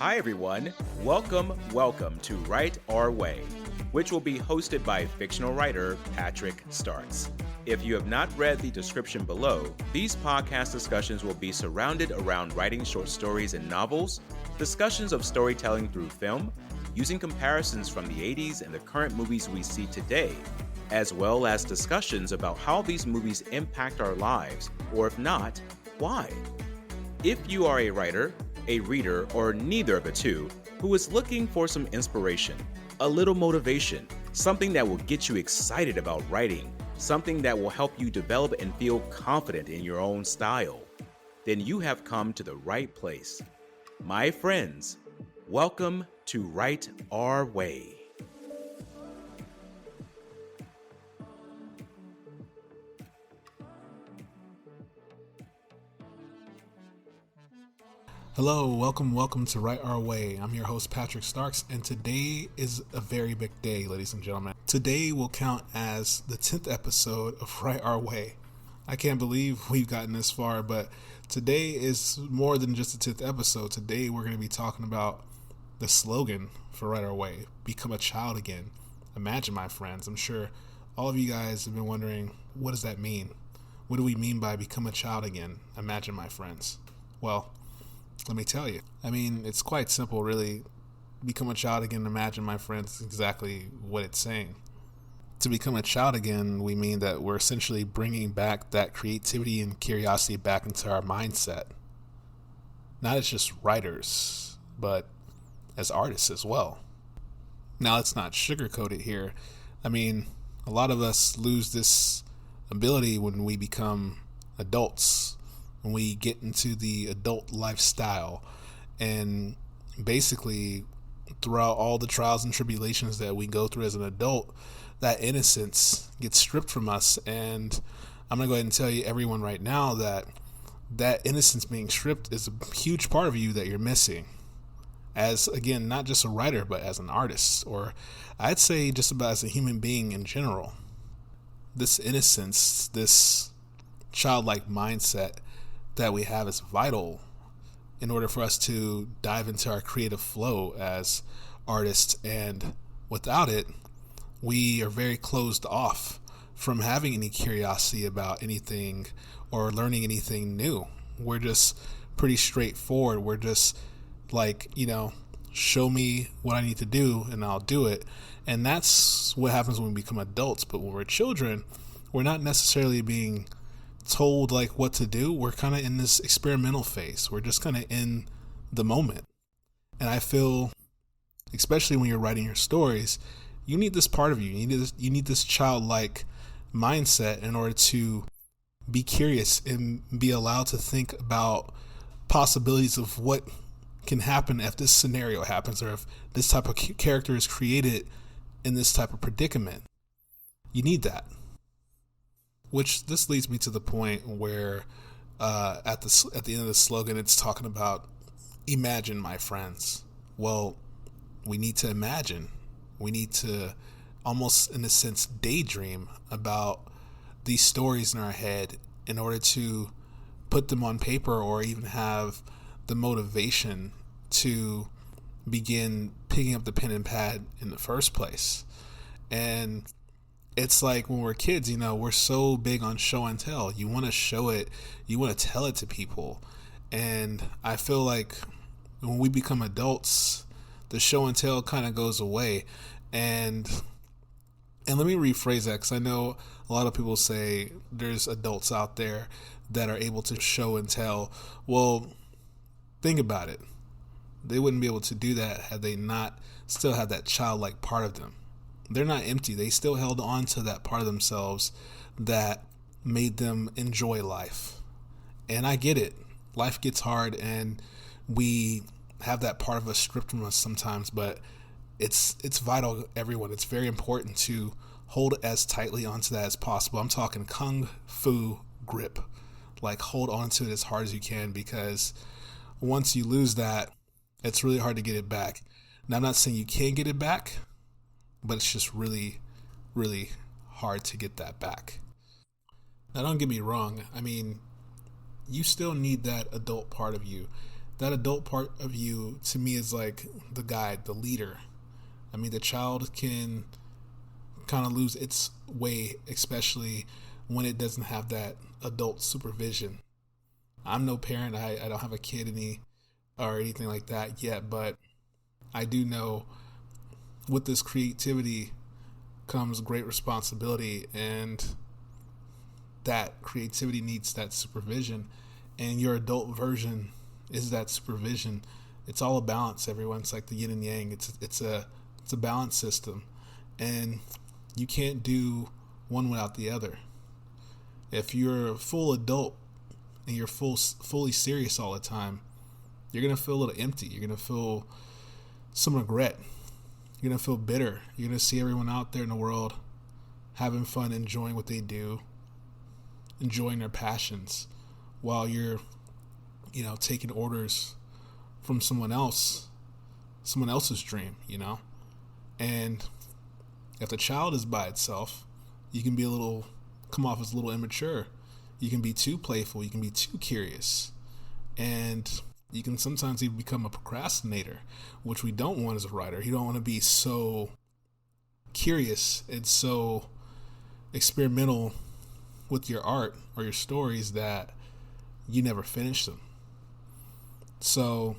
Hi everyone, welcome to Write Our Way, which will be hosted by fictional writer Patrick Starks. If you have not read the description below, these podcast discussions will be surrounded around writing short stories and novels, discussions of storytelling through film, using comparisons from the 80s and the current movies we see today, as well as discussions about how these movies impact our lives, or if not, why. If you are a writer, a reader, or neither of the two, who is looking for some inspiration, a little motivation, something that will get you excited about writing, something that will help you develop and feel confident in your own style, then you have come to the right place. My friends, welcome to Write Our Way. Hello, welcome to Write Our Way. I'm your host, Patrick Starks, and today is a very big day, ladies and gentlemen. Today will count as the 10th episode of Write Our Way. I can't believe we've gotten this far, but today is more than just the 10th episode. Today we're going to be talking about the slogan for Write Our Way, Become a Child Again. Imagine, my friends. I'm sure all of you guys have been wondering, what does that mean? What do we mean by become a child again? Imagine, my friends. Well, let me tell you. I mean, it's quite simple, really. Become a child again, imagine, my friends, exactly what it's saying. To become a child again, we mean that we're essentially bringing back that creativity and curiosity back into our mindset. Not as just writers, but as artists as well. Now, let's not sugarcoat it here. I mean, a lot of us lose this ability when we become adults, when we get into the adult lifestyle, and basically throughout all the trials and tribulations that we go through as an adult, that innocence gets stripped from us. And I'm going to go ahead and tell you, everyone, right now, that innocence being stripped is a huge part of you that you're missing as, again, not just a writer, but as an artist, or I'd say just about as a human being in general. This innocence, this childlike mindset that we have is vital in order for us to dive into our creative flow as artists, and without it, we are very closed off from having any curiosity about anything or learning anything new. We're just pretty straightforward. We're just like, show me what I need to do and I'll do it. And that's what happens when we become adults. But when we're children, we're not necessarily being told like what to do. We're kind of in this experimental phase. We're just kind of in the moment. And I feel, especially when you're writing your stories, you need this part of you. You need this childlike mindset in order to be curious and be allowed to think about possibilities of what can happen if this scenario happens, or if this type of character is created in this type of predicament. You need that. Which this leads me to the point where at the end of the slogan, it's talking about imagine, my friends. Well, we need to imagine. We need to almost, in a sense, daydream about these stories in our head in order to put them on paper, or even have the motivation to begin picking up the pen and pad in the first place. And it's like when we're kids, we're so big on show and tell. You want to show it, you want to tell it to people. And I feel like when we become adults, the show and tell kind of goes away. And let me rephrase that, because I know a lot of people say there's adults out there that are able to show and tell. Well, think about it. They wouldn't be able to do that had they not still had that childlike part of them. They're not empty. They still held on to that part of themselves that made them enjoy life. And I get it. Life gets hard and we have that part of us stripped from us sometimes, but it's vital, everyone. It's very important to hold as tightly onto that as possible. I'm talking kung fu grip. Like, hold on to it as hard as you can, because once you lose that, it's really hard to get it back. Now, I'm not saying you can't get it back, but it's just really, really hard to get that back. Now, don't get me wrong. I mean, you still need that adult part of you. that adult part of you to me is like the guide, the leader. I mean, the child can kind of lose its way, especially when it doesn't have that adult supervision. I'm no parent. I don't have a kid or anything like that yet, but I do know with this creativity comes great responsibility, and that creativity needs that supervision, and your adult version is that supervision. It's all a balance, everyone. It's like the yin and yang. It's a balance system, and you can't do one without the other. If you're a full adult and you're fully serious all the time, you're gonna feel a little empty. You're gonna feel some regret. You're gonna feel bitter. You're gonna see everyone out there in the world having fun, enjoying what they do, enjoying their passions, while you're, taking orders from someone else's dream, And if the child is by itself, you can come off as a little immature. You can be too playful. You can be too curious. And you can sometimes even become a procrastinator, which we don't want as a writer. You don't want to be so curious and so experimental with your art or your stories that you never finish them. So,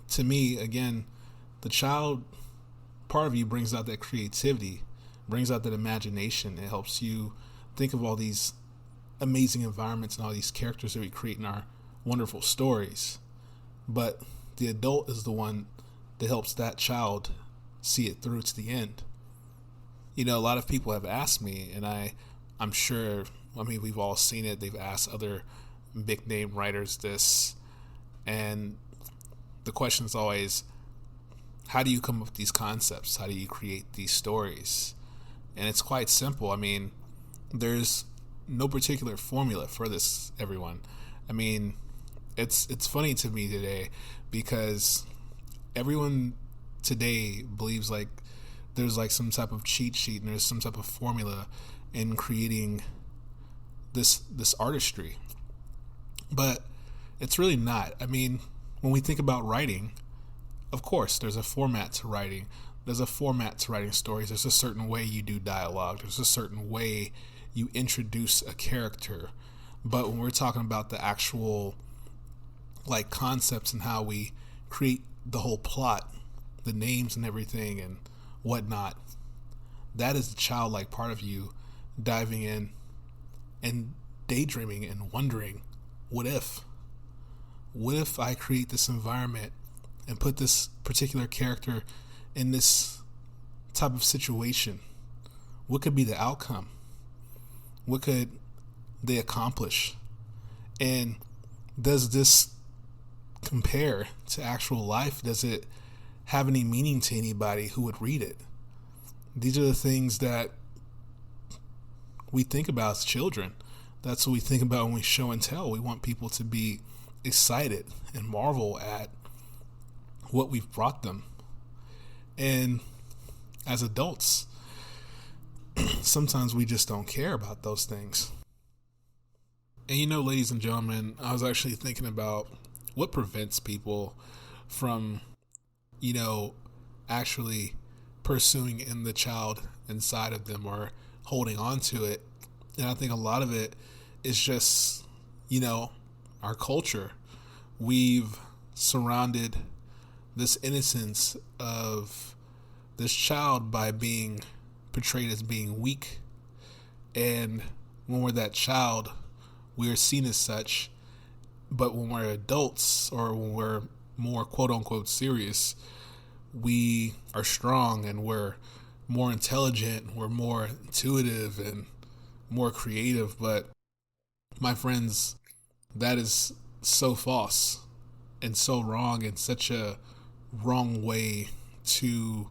to me, again, the child part of you brings out that creativity, brings out that imagination. It helps you think of all these amazing environments and all these characters that we create in our wonderful stories. But the adult is the one that helps that child see it through to the end. A lot of people have asked me, and I'm sure, we've all seen it. They've asked other big name writers this, and the question is always, how do you come up with these concepts? How do you create these stories? And it's quite simple. There's no particular formula for this, everyone. It's funny to me today because everyone today believes like there's like some type of cheat sheet and there's some type of formula in creating this artistry. But it's really not. When we think about writing, of course, there's a format to writing. There's a format to writing stories. There's a certain way you do dialogue. There's a certain way you introduce a character. But when we're talking about the actual concepts and how we create the whole plot, the names and everything and whatnot, that is the childlike part of you diving in and daydreaming and wondering, what if I create this environment and put this particular character in this type of situation? What could be the outcome? What could they accomplish? And does this compare to actual life? Does it have any meaning to anybody who would read it? These are the things that we think about as children. That's what we think about when we show and tell. We want people to be excited and marvel at what we've brought them. And as adults, sometimes we just don't care about those things. And ladies and gentlemen, I was actually thinking about what prevents people from, actually pursuing in the child inside of them or holding on to it. And I think a lot of it is just, our culture. We've surrounded this innocence of this child by being portrayed as being weak. And when we're that child, we are seen as such. But when we're adults or when we're more quote unquote serious, we are strong and we're more intelligent, we're more intuitive and more creative. But my friends, that is so false and so wrong, and such a wrong way to,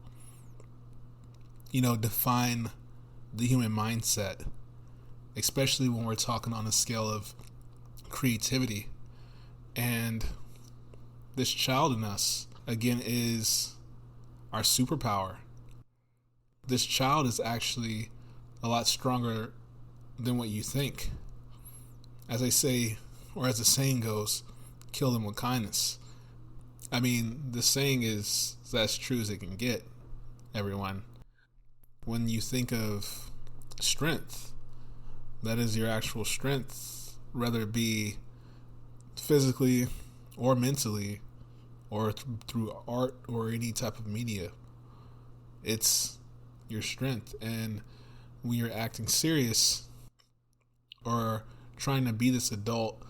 define the human mindset, especially when we're talking on a scale of creativity. And this child in us, again, is our superpower. This child is actually a lot stronger than what you think. As I say, or as the saying goes, kill them with kindness. I mean, the saying is as true as it can get, everyone. When you think of strength, that is your actual strength, whether it be physically or mentally or through art or any type of media. It's your strength. And when you're acting serious or trying to be this adult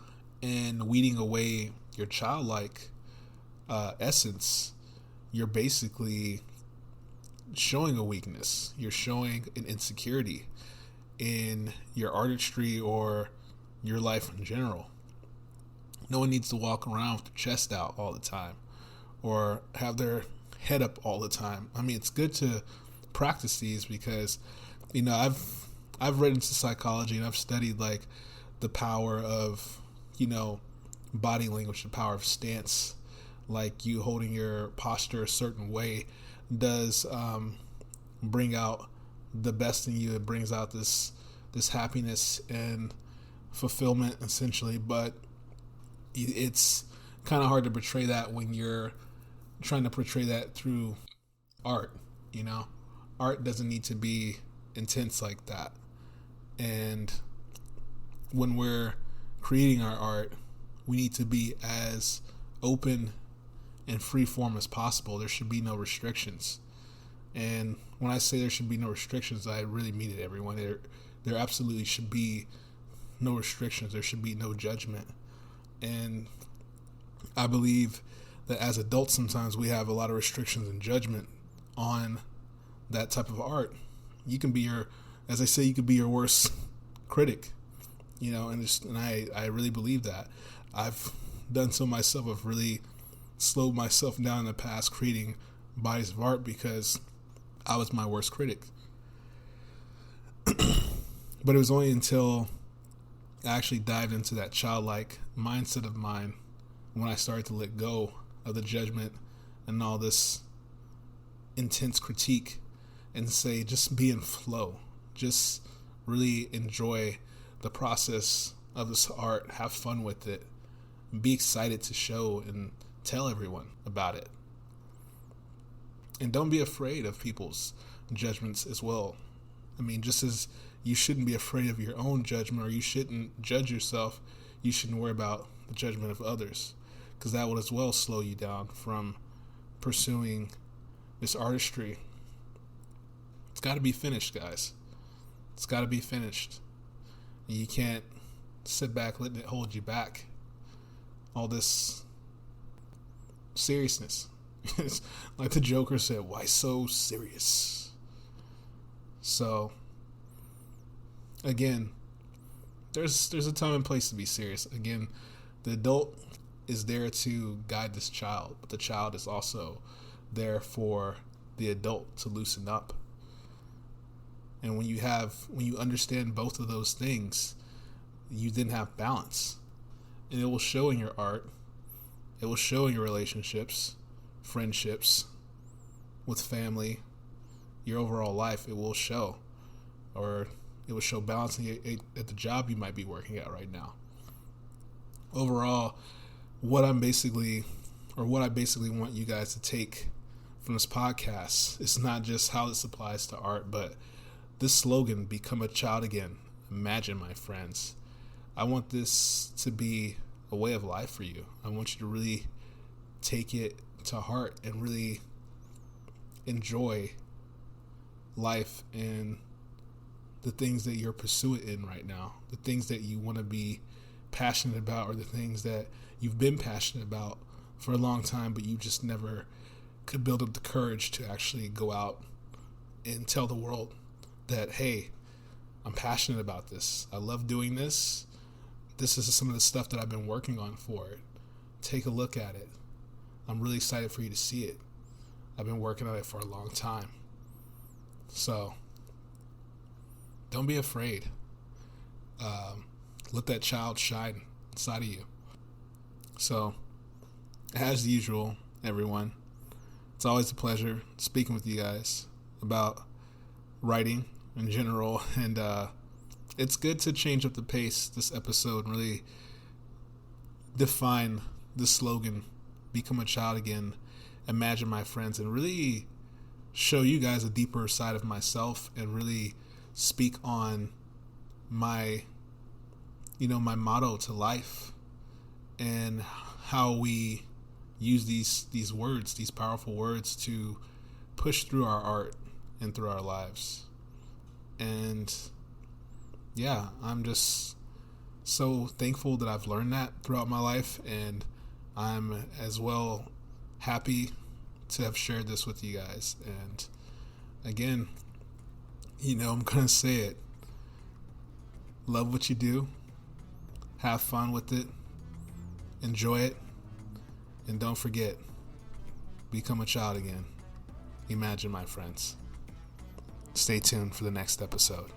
and weeding away your childlike essence, you're basically showing a weakness. You're showing an insecurity in your artistry or your life in general. No one needs to walk around with their chest out all the time or have their head up all the time. I mean, it's good to practice these because, I've read into psychology and I've studied like the power of, body language, the power of stance, like you holding your posture a certain way does bring out the best in you. It brings out this happiness and fulfillment essentially, but it's kind of hard to portray that when you're trying to portray that through art. Art doesn't need to be intense like that. And when we're creating our art, we need to be as open and free form as possible. There should be no restrictions. And when I say there should be no restrictions, I really mean it, everyone. There absolutely should be no restrictions. There should be no judgment. And I believe that as adults, sometimes we have a lot of restrictions and judgment on that type of art. You can be as I say, you could be your worst critic, and I really believe that. I've done so myself. I've really slowed myself down in the past creating bodies of art because I was my worst critic. But it was only until I actually dived into that childlike mindset of mine when I started to let go of the judgment and all this intense critique and say, just be in flow. Just really enjoy the process of this art. Have fun with it. Be excited to show and tell everyone about it. And don't be afraid of people's judgments as well. I mean, just as you shouldn't be afraid of your own judgment, or you shouldn't judge yourself, you shouldn't worry about the judgment of others, because that will as well slow you down from pursuing this artistry. It's got to be finished, guys. It's got to be finished. You can't sit back letting it hold you back. All this seriousness. Like the Joker said, why so serious? So, again, there's a time and place to be serious. Again, the adult is there to guide this child, but the child is also there for the adult to loosen up. And when you understand both of those things, you then have balance. And it will show in your art. It will show in your relationships, friendships, with family, your overall life. It will show. Or it will show balance at the job you might be working at right now. Overall, what I basically want you guys to take from this podcast is not just how this applies to art, but this slogan, become a child again. Imagine, my friends. I want this to be a way of life for you. I want you to really take it to heart and really enjoy life and the things that you're pursuing in right now, the things that you want to be passionate about, or the things that you've been passionate about for a long time, but you just never could build up the courage to actually go out and tell the world that, hey, I'm passionate about this. I love doing this. This is some of the stuff that I've been working on for it. Take a look at it. I'm really excited for you to see it. I've been working on it for a long time. So, don't be afraid. Let that child shine inside of you. So, as usual, everyone, it's always a pleasure speaking with you guys about writing in general, and it's good to change up the pace this episode and really define the slogan, Become a Child Again, Imagine My Friends, and really show you guys a deeper side of myself and really speak on my motto to life and how we use these words, these powerful words, to push through our art and through our lives. And yeah, I'm just so thankful that I've learned that throughout my life, and I'm as well happy to have shared this with you guys. And again, I'm gonna say it: love what you do, have fun with it, enjoy it, and don't forget, become a child again. Imagine my friends. Stay tuned for the next episode.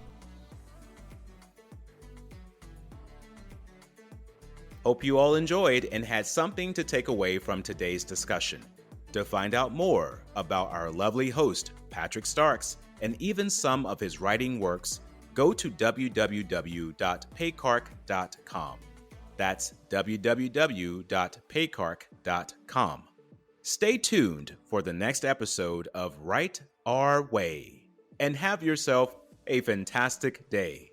Hope you all enjoyed and had something to take away from today's discussion. To find out more about our lovely host, Patrick Starks, and even some of his writing works, go to www.paycark.com. That's www.paycark.com. Stay tuned for the next episode of Write Our Way, and have yourself a fantastic day.